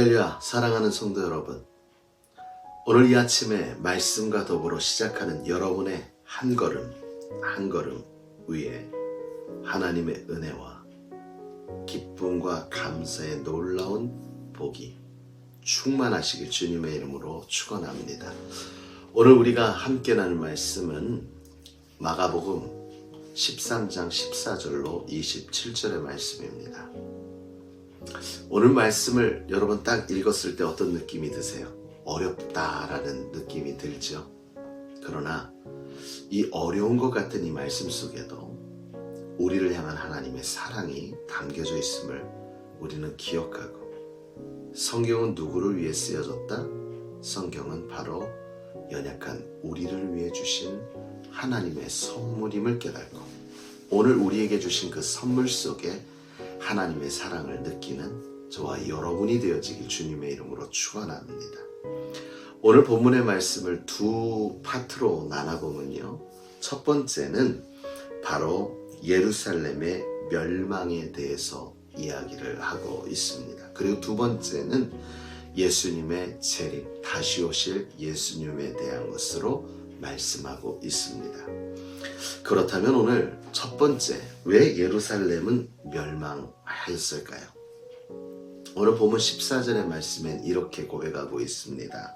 할렐루야, 사랑하는 성도 여러분, 오늘 이 아침에 말씀과 더불어 시작하는 여러분의 한 걸음 한 걸음 위에 하나님의 은혜와 기쁨과 감사의 놀라운 복이 충만하시길 주님의 이름으로 축원합니다. 오늘 우리가 함께 나눌 말씀은 마가복음 13장 14절로 27절의 말씀입니다. 오늘 말씀을 여러분 딱 읽었을 때 어떤 느낌이 드세요? 어렵다라는 느낌이 들죠. 그러나 이 어려운 것 같은 이 말씀 속에도 우리를 향한 하나님의 사랑이 담겨져 있음을 우리는 기억하고, 성경은 누구를 위해 쓰여졌다? 성경은 바로 연약한 우리를 위해 주신 하나님의 선물임을 깨닫고, 오늘 우리에게 주신 그 선물 속에 하나님의 사랑을 느끼는 저와 여러분이 되어지길 주님의 이름으로 축원합니다. 오늘 본문의 말씀을 두 파트로 나눠보면요, 첫 번째는 바로 예루살렘의 멸망에 대해서 이야기를 하고 있습니다. 그리고 두 번째는 예수님의 재림, 다시 오실 예수님에 대한 것으로 말씀하고 있습니다. 그렇다면 오늘 첫 번째, 왜 예루살렘은 멸망하였을까요? 오늘 본문 14절의 말씀엔 이렇게 고백하고 있습니다.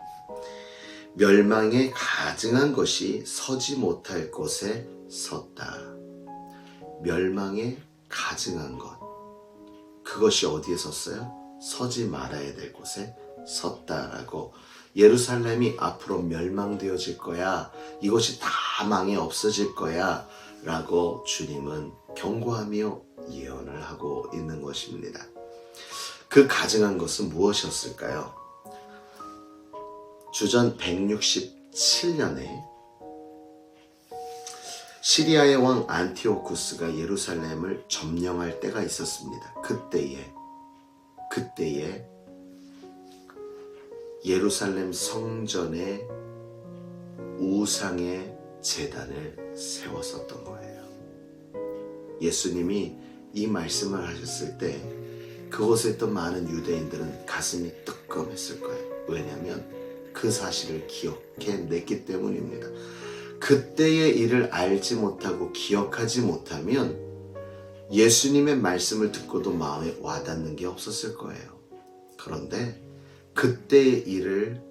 멸망에 가증한 것이 서지 못할 곳에 섰다. 멸망에 가증한 것, 그것이 어디에 섰어요? 서지 말아야 될 곳에 섰다라고, 예루살렘이 앞으로 멸망되어질 거야, 이것이 다 망해 없어질 거야 라고 주님은 경고하며 예언을 하고 있는 것입니다. 그 가증한 것은 무엇이었을까요? 주전 167년에 시리아의 왕 안티오쿠스가 예루살렘을 점령할 때가 있었습니다. 그때에 예루살렘 성전에 우상의 제단을 세웠었던 거예요. 예수님이 이 말씀을 하셨을 때 그곳에 있던 많은 유대인들은 가슴이 뜨끔했을 거예요. 왜냐하면 그 사실을 기억해냈기 때문입니다. 그때의 일을 알지 못하고 기억하지 못하면 예수님의 말씀을 듣고도 마음에 와닿는 게 없었을 거예요. 그런데 그때의 일을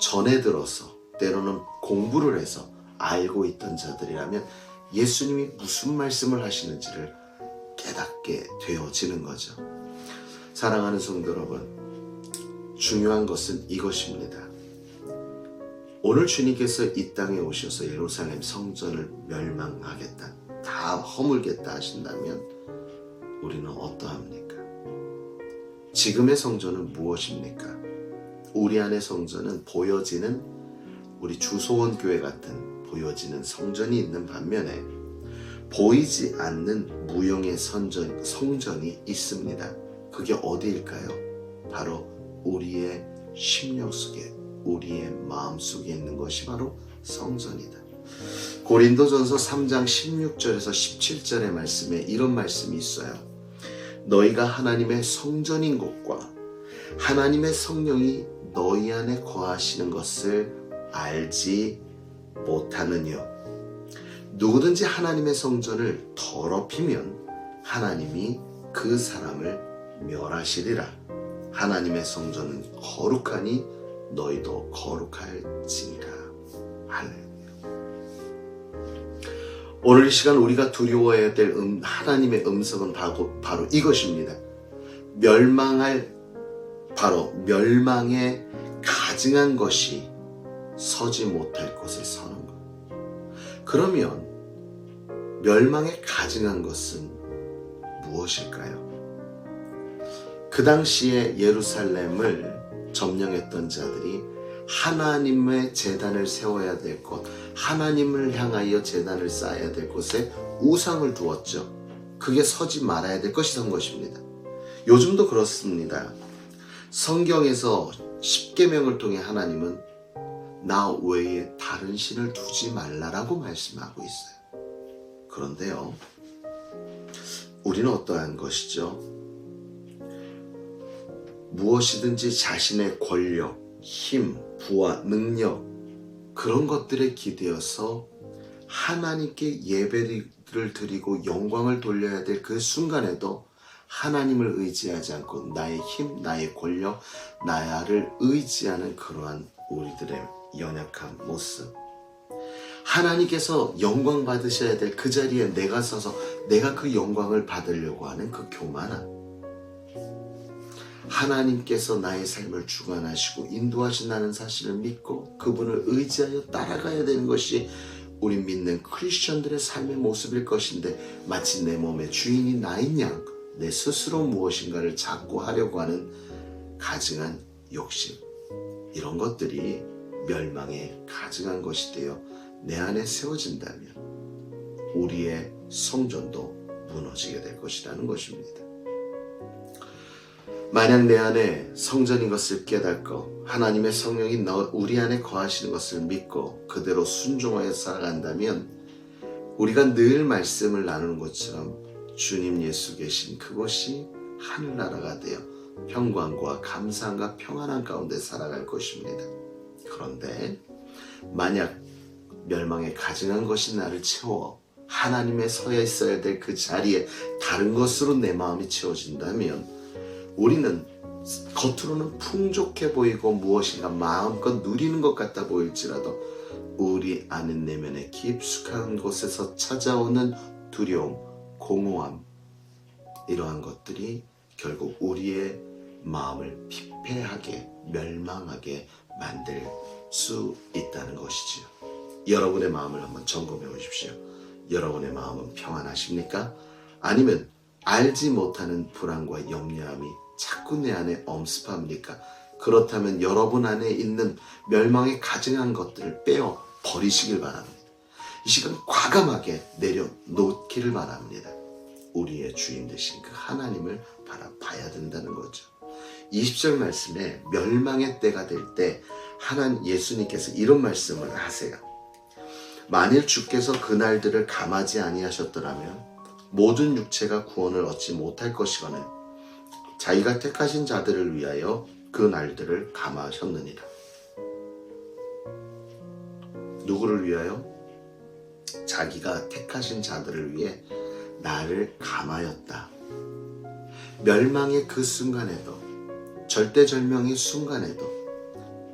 전해 들어서 때로는 공부를 해서 알고 있던 자들이라면 예수님이 무슨 말씀을 하시는지를 깨닫게 되어지는 거죠. 사랑하는 성도 여러분, 중요한 것은 이것입니다. 오늘 주님께서 이 땅에 오셔서 예루살렘 성전을 멸망하겠다, 다 허물겠다 하신다면 우리는 어떠합니까? 지금의 성전은 무엇입니까? 우리 안의 성전은 보여지는, 우리 주소원 교회 같은 보여지는 성전이 있는 반면에 보이지 않는 무용의 성전이 있습니다. 그게 어디일까요? 바로 우리의 심령 속에, 우리의 마음 속에 있는 것이 바로 성전이다. 고린도전서 3장 16절에서 17절의 말씀에 이런 말씀이 있어요. 너희가 하나님의 성전인 것과 하나님의 성령이 너희 안에 거하시는 것을 알지 못하느냐. 누구든지 하나님의 성전을 더럽히면 하나님이 그 사람을 멸하시리라. 하나님의 성전은 거룩하니 너희도 거룩할지니라. 할렐루야. 오늘 이 시간 우리가 두려워해야 될 하나님의 음성은 바로 이것입니다. 멸망에 가증한 것이 서지 못할 곳에 서는 것. 그러면 멸망에 가증한 것은 무엇일까요? 그 당시에 예루살렘을 점령했던 자들이 하나님의 제단을 세워야 될 곳, 하나님을 향하여 제단을 쌓아야 될 곳에 우상을 두었죠. 그게 서지 말아야 될 것이 선 것입니다. 요즘도 그렇습니다. 성경에서 십계명을 통해 하나님은 나 외에 다른 신을 두지 말라라고 말씀하고 있어요. 그런데요, 우리는 어떠한 것이죠? 무엇이든지 자신의 권력, 힘, 부와 능력 그런 것들에 기대어서 하나님께 예배를 드리고 영광을 돌려야 될 그 순간에도 하나님을 의지하지 않고 나의 힘, 나의 권력, 나를 의지하는 그러한 우리들의 연약한 모습. 하나님께서 영광 받으셔야 될 그 자리에 내가 서서 내가 그 영광을 받으려고 하는 그 교만함. 하나님께서 나의 삶을 주관하시고 인도하신다는 사실을 믿고 그분을 의지하여 따라가야 되는 것이 우리 믿는 크리스천들의 삶의 모습일 것인데, 마치 내 몸의 주인이 나인 양 내 스스로 무엇인가를 찾고 하려고 하는 가증한 욕심, 이런 것들이 멸망에 가증한 것이 되어 내 안에 세워진다면 우리의 성전도 무너지게 될 것이라는 것입니다. 만약 내 안에 성전인 것을 깨닫고 하나님의 성령이 우리 안에 거하시는 것을 믿고 그대로 순종하여 살아간다면, 우리가 늘 말씀을 나누는 것처럼 주님 예수 계신 그곳이 하늘나라가 되어 평강과 감사함과 평안한 가운데 살아갈 것입니다. 그런데 만약 멸망에 가증한 것이 나를 채워 하나님의 서야 있어야 될 그 자리에 다른 것으로 내 마음이 채워진다면, 우리는 겉으로는 풍족해 보이고 무엇인가 마음껏 누리는 것 같아 보일지라도 우리 안의 내면의 깊숙한 곳에서 찾아오는 두려움, 공허함, 이러한 것들이 결국 우리의 마음을 피폐하게 멸망하게 만들 수 있다는 것이지요. 여러분의 마음을 한번 점검해 보십시오. 여러분의 마음은 평안하십니까? 아니면 알지 못하는 불안과 염려함이 자꾸 내 안에 엄습합니까? 그렇다면 여러분 안에 있는 멸망에 가증한 것들을 빼어 버리시길 바랍니다. 이 시간 과감하게 내려놓기를 바랍니다. 우리의 주인 되신 그 하나님을 바라봐야 된다는 거죠. 20절 말씀에 멸망의 때가 될 때 하나님 예수님께서 이런 말씀을 하세요. 만일 주께서 그 날들을 감하지 아니하셨더라면 모든 육체가 구원을 얻지 못할 것이거늘 자기가 택하신 자들을 위하여 그 날들을 감하셨느니라. 누구를 위하여? 자기가 택하신 자들을 위해 나를 감하였다. 멸망의 그 순간에도, 절대절명의 순간에도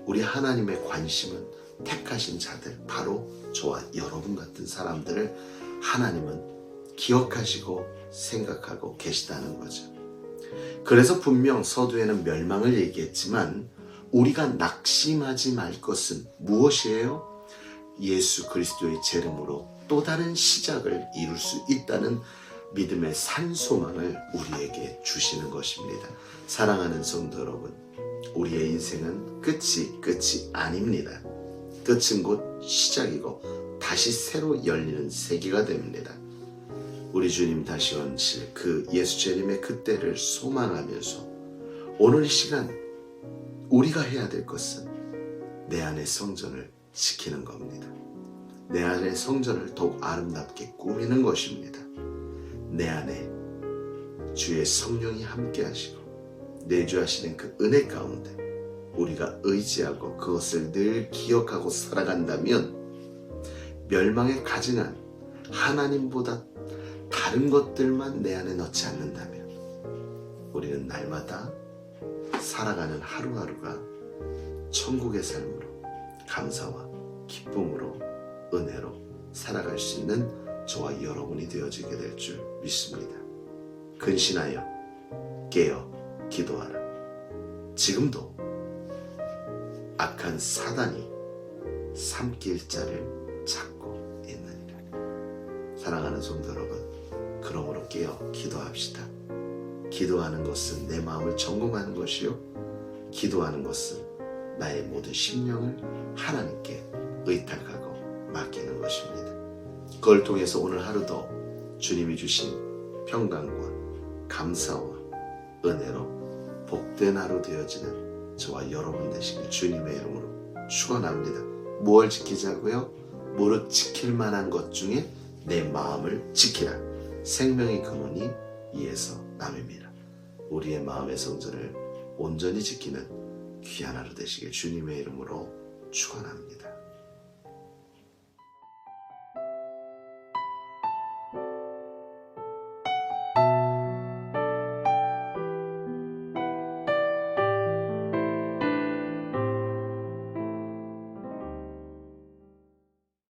우리 하나님의 관심은 택하신 자들, 바로 저와 여러분 같은 사람들을 하나님은 기억하시고 생각하고 계시다는 거죠. 그래서 분명 서두에는 멸망을 얘기했지만 우리가 낙심하지 말 것은 무엇이에요? 예수 그리스도의 재림으로 또 다른 시작을 이룰 수 있다는 믿음의 산소망을 우리에게 주시는 것입니다. 사랑하는 성도 여러분, 우리의 인생은 끝이 아닙니다. 끝은 곧 시작이고 다시 새로 열리는 세계가 됩니다. 우리 주님 다시 오실 그 예수 재림의 그때를 소망하면서 오늘 이 시간 우리가 해야 될 것은 내 안의 성전을 지키는 겁니다. 내 안의 성전을 더욱 아름답게 꾸미는 것입니다. 내 안에 주의 성령이 함께 하시고 내주하시는 그 은혜 가운데 우리가 의지하고 그것을 늘 기억하고 살아간다면, 멸망에 가증한 하나님보다 다른 것들만 내 안에 넣지 않는다면 우리는 날마다 살아가는 하루하루가 천국의 삶으로 감사와 기쁨으로 은혜로 살아갈 수 있는 저와 여러분이 되어지게 될 줄 믿습니다. 근신하여 깨어 기도하라. 지금도 악한 사단이 삼킬 자를 찾고 있느니라. 사랑하는 성도 여러분, 그러므로 깨어 기도합시다. 기도하는 것은 내 마음을 점검하는 것이요, 기도하는 것은 나의 모든 심령을 하나님께 의탁하고 맡기는 것입니다. 그걸 통해서 오늘 하루도 주님이 주신 평강과 감사와 은혜로 복된 하루 되어지는 저와 여러분 되시길 주님의 이름으로 축원합니다. 무엇을 지키자고요? 무릇 지킬 만한 것 중에 내 마음을 지키라. 생명의 근원이 이에서 남입니다. 우리의 마음의 성전을 온전히 지키는 귀한 하루 되시길 주님의 이름으로 축원합니다.